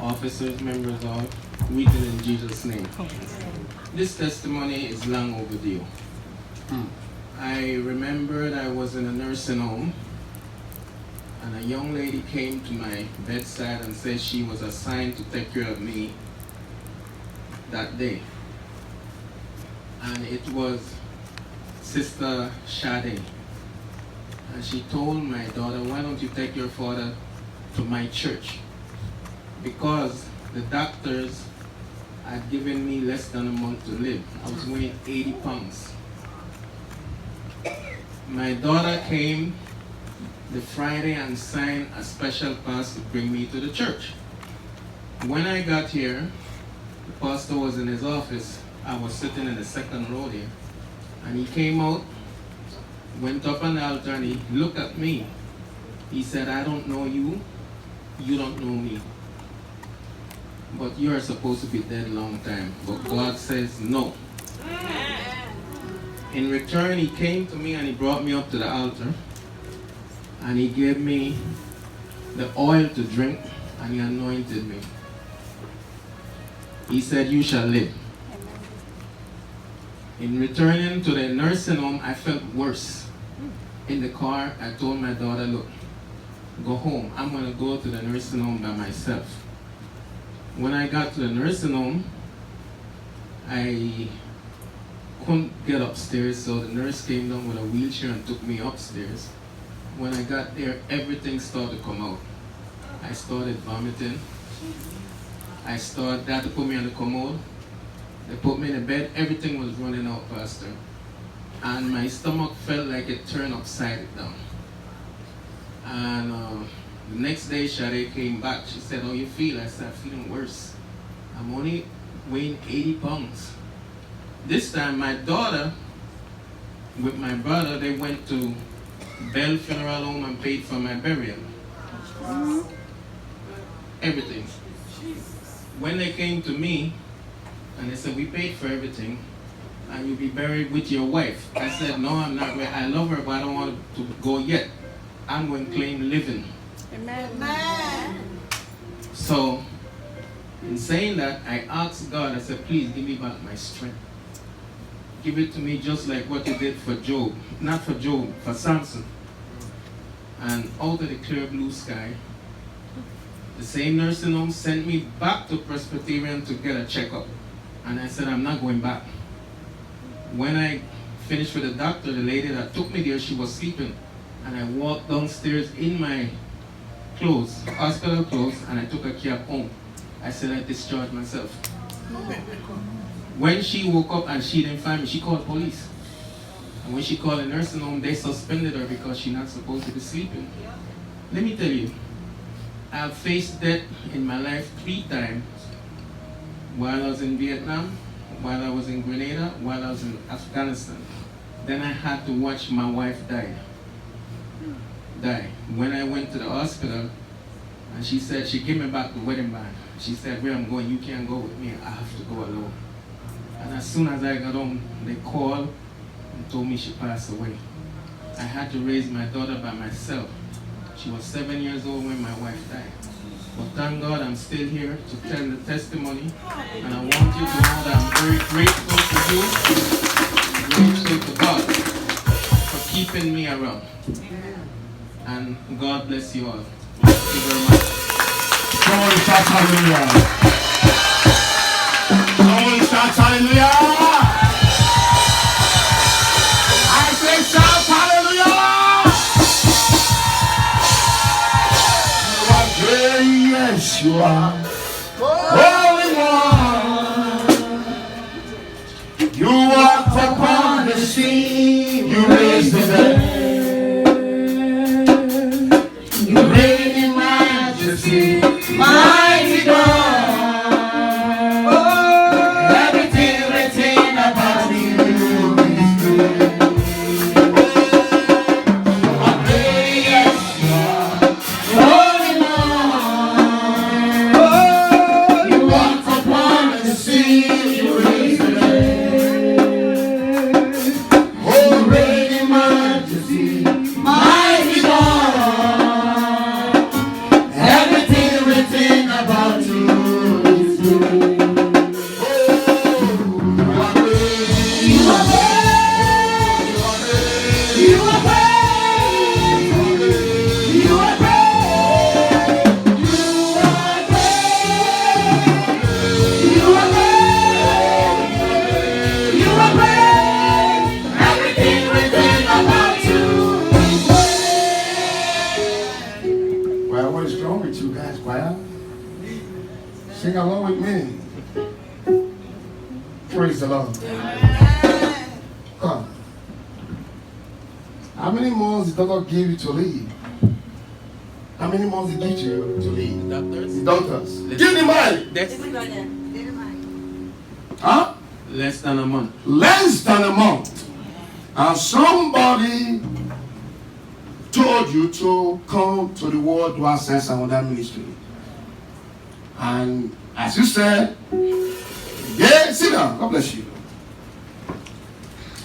officers, members all, greeted in Jesus' name. This testimony is long overdue. I remembered I was in a nursing home, and a young lady came to my bedside and said she was assigned to take care of me that day. And it was Sister Shade. And she told my daughter, why don't you take your father to my church? Because the doctors had given me less than a month to live. I was weighing 80 pounds. My daughter came the Friday and signed a special pass to bring me to the church. When I got here, the pastor was in his office. I was sitting in the second row there. And he came out, went up on the altar, and he looked at me. He said, I don't know you, you don't know me. But you are supposed to be dead a long time. But God says no. In return, he came to me and he brought me up to the altar. And he gave me the oil to drink and he anointed me. He said, you shall live. In returning to the nursing home, I felt worse. In the car, I told my daughter, look, go home. I'm going to go to the nursing home by myself. When I got to the nursing home, I couldn't get upstairs, so the nurse came down with a wheelchair and took me upstairs. When I got there, everything started to come out. I started vomiting. They had to put me on the commode. They put me in the bed. Everything was running out, Pastor. And my stomach felt like it turned upside down. And the next day, Shade came back. She said, how you feel? I said, I'm feeling worse. I'm only weighing 80 pounds. This time, my daughter, with my brother, they went to Bell Funeral Home and paid for my burial. Everything. When they came to me, and they said, we paid for everything, and you'll be buried with your wife. I said, no, I'm not ready. I love her, but I don't want to go yet. I'm going to claim living. Amen. So, in saying that, I asked God, I said, please give me back my strength. Give it to me just like what you did for Job. Not for Job, for Samson. And out of the clear blue sky, the same nursing home sent me back to Presbyterian to get a checkup. And I said, I'm not going back. When I finished with the doctor, the lady that took me there, she was sleeping. And I walked downstairs in my clothes, hospital clothes, and I took a cab home. I said, I discharged myself. When she woke up and she didn't find me, she called police. And when she called the nursing home, they suspended her because she's not supposed to be sleeping. Let me tell you, I've faced death in my life 3 times. While I was in Vietnam, while I was in Grenada, while I was in Afghanistan. Then I had to watch my wife die. When I went to the hospital, and she said, she gave me back the wedding band. She said, where I'm going, you can't go with me, I have to go alone. And as soon as I got home, they called and told me she passed away. I had to raise my daughter by myself. She was 7 years old when my wife died. But thank God I'm still here to tell the testimony. And I want you to know that I'm very grateful to you, grateful to God for keeping me around. And God bless you all. Thank you very much. Someone shout hallelujah. Someone shout hallelujah. I say shout hallelujah. You are great, yes you are. Holy One. You walked upon the sea. You raised the dead. You reign in majesty, mighty God. Oh, everything written about you is good. I pray, yes, you are. Holy One. Sing along with me. Praise the Lord. Come. How many months did the doctor give you to live? How many months did he give you to live? Doctors? The doctors. Give the money. Huh? Less than a month. Less than a month. And somebody told you to come to the World War Sense and Wonder Ministry. And as you said, yeah, sit down. God bless you.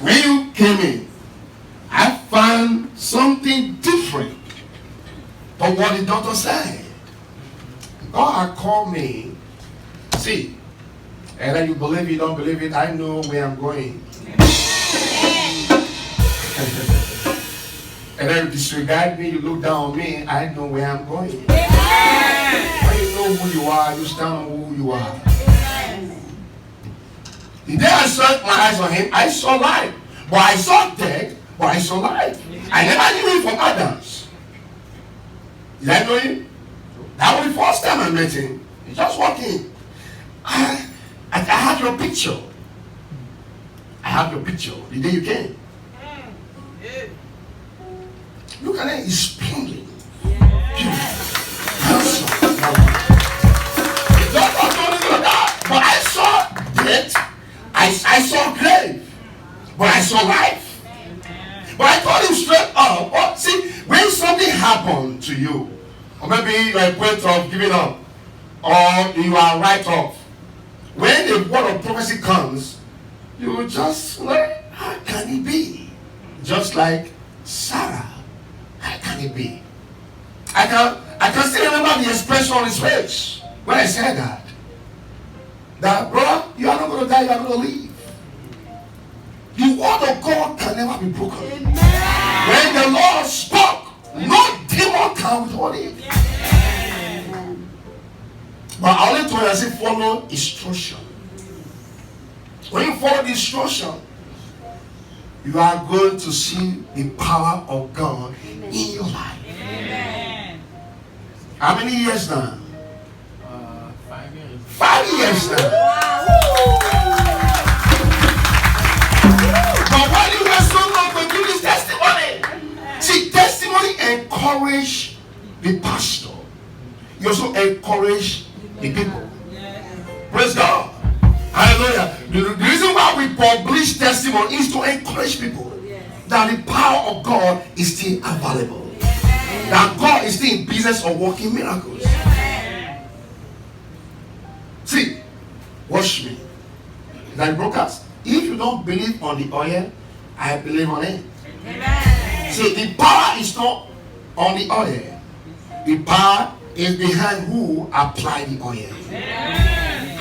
When you came in, I found something different from what the doctor said. God had called me. See, and then you believe it, you don't believe it, I know where I'm going. And then you disregard me, you look down on me, I know where I'm going. When you know who you are, you stand on who you are. The day I set my eyes on him, I saw life. But I saw death, but I saw life. I never knew him from Adams. Did I know him? That was the first time I met him. He just walked in. I had your picture. I have your picture the day you came. Look at it, he's splendid. Beautiful. Handsome. The doctor told me that, but I saw death. I saw grave. But I saw life. But I told him straight up, oh, see, when something happened to you, or maybe you're at a point of giving up, or you are right off, when the word of prophecy comes, you just like, how can it be? Just like Sarah, how can it be? I can still remember the expression on his face when I said that. That, brother, you are not going to die, you are going to live. The word of God can never be broken. Amen. When the Lord spoke, no demon can withhold it. Amen. But I only told you, I said, follow instruction. When you follow the instruction, you are going to see the power of God in your life. Amen. How many years now? 5 years. 5 years now. But why do you have so long to do this testimony? See, testimony encourage the pastor. You also encourage the people. Praise God. Hallelujah. The reason why we publish testimony is to encourage people that the power of God is still available. That God is still in business of working miracles. See, watch me. That broadcast. If you don't believe on the oil, I believe on it. Amen. See, the power is not on the oil. The power is behind who apply the oil. Amen.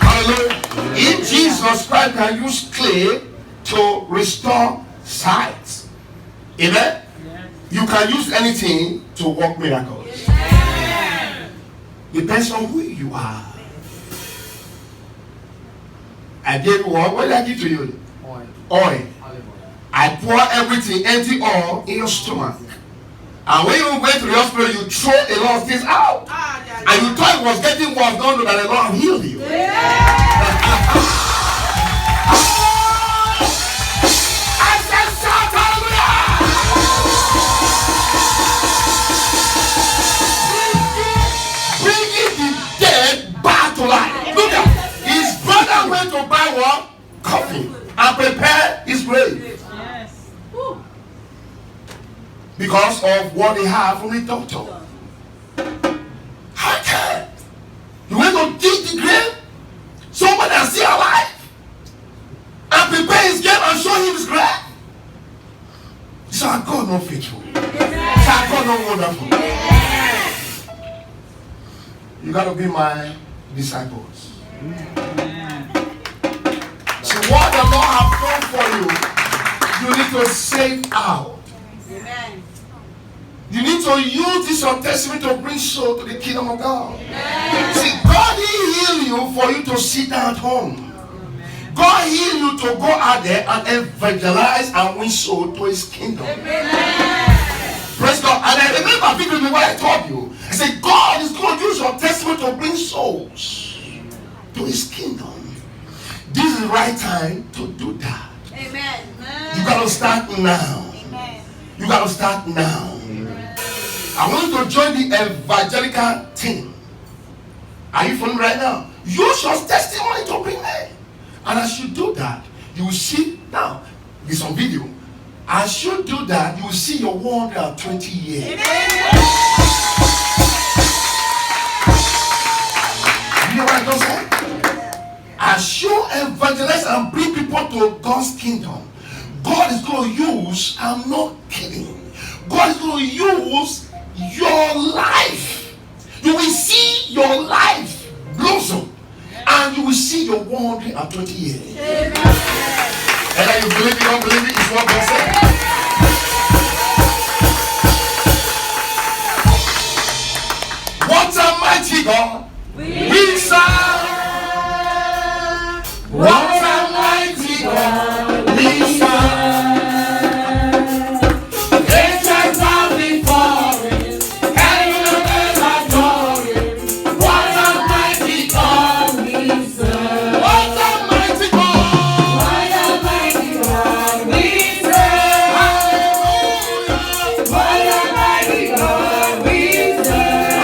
Hallelujah. If Jesus Christ can use clay to restore sight, amen, you can use anything to work miracles. Depends on who you are. I gave you what? What did I give to you? Oil. I pour everything, empty oil in your stomach. And when you went to the hospital, you throw a lot of things out. And you thought it was getting worse. Don't know that the Lord healed you. I said, shout hallelujah! Bringing the dead back to life. Look at his brother went to buy what? Coffee and prepare his grave. Yes. Because of what they have from the doctor. How can you went to dig the grave? Somebody that's still alive and prepare his grave and show him his grave. So I God not faithful. So I God not wonderful. You got to be my disciples. So what the Lord has done for you, you need to save out. Amen. You need to use this your testimony to bring soul to the kingdom of God. Amen. See, God didn't heal you for you to sit down at home. Amen. God healed you to go out there and evangelize and win soul to his kingdom. Amen. Praise God. And souls to his kingdom. This is the right time to do that. Amen. You gotta start now. Amen. You gotta start now. I want you to join the evangelical team. Are you following right now? Use your testimony to bring me. And as you do that, you will see now, with some video, as you do that, you will see your 120 years. You know what I just said? As you evangelize and bring people to God's kingdom, God is going to use, I'm not kidding, God is going to use your life. You will see your life blossom, and you will see your 120 years. And you believe it, don't believe it, it's what God said. What a mighty God we serve. What a mighty God we serve. Angels bow before him, heaven and earth adore him. What a mighty God we serve. What a mighty God. What a mighty God we serve. Hallelujah. What a mighty God we serve.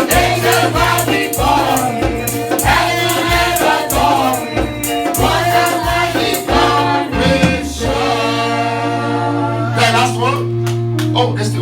Angels bow before him, heaven and earth adore him. What a mighty God we serve. The last one. Oh, there's still